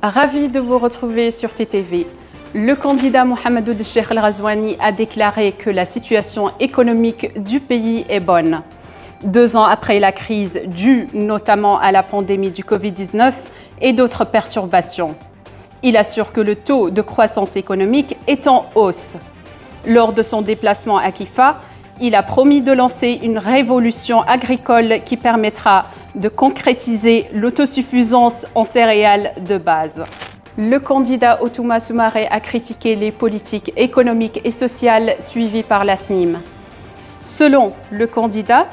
Ravi de vous retrouver sur TTV. Le candidat Mohamed Ould Cheikh El Ghazouani a déclaré que la situation économique du pays est bonne. 2 ans après la crise due notamment à la pandémie du Covid-19 et d'autres perturbations. Il assure que le taux de croissance économique est en hausse. Lors de son déplacement à Kifa, il a promis de lancer une révolution agricole qui permettra de concrétiser l'autosuffisance en céréales de base. Le candidat Outouma Soumaré a critiqué les politiques économiques et sociales suivies par la SNIM. Selon le candidat,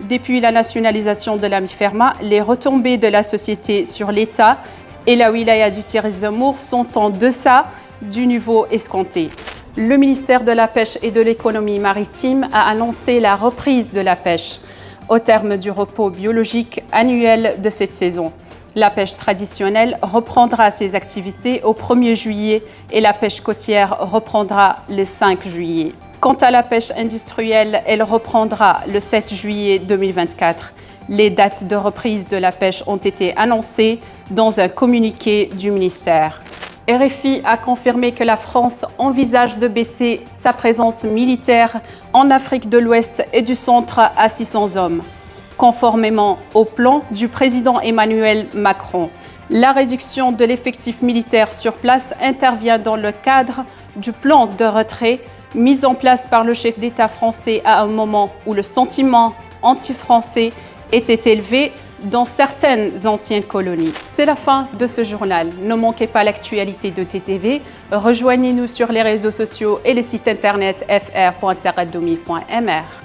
depuis la nationalisation de la Miferma, les retombées de la société sur l'État et la wilaya du Tiris Zemour sont en deçà du niveau escompté. Le ministère de la Pêche et de l'Économie maritime a annoncé la reprise de la pêche au terme du repos biologique annuel de cette saison. La pêche traditionnelle reprendra ses activités au 1er juillet et la pêche côtière reprendra le 5 juillet. Quant à la pêche industrielle, elle reprendra le 7 juillet 2024. Les dates de reprise de la pêche ont été annoncées dans un communiqué du ministère. RFI a confirmé que la France envisage de baisser sa présence militaire en Afrique de l'Ouest et du Centre à 600 hommes, conformément au plan du président Emmanuel Macron. La réduction de l'effectif militaire sur place intervient dans le cadre du plan de retrait mis en place par le chef d'État français à un moment où le sentiment anti-français était élevé dans certaines anciennes colonies. C'est la fin de ce journal. Ne manquez pas l'actualité de TTV. Rejoignez-nous sur les réseaux sociaux et le site internet fr.taradoumi.mr.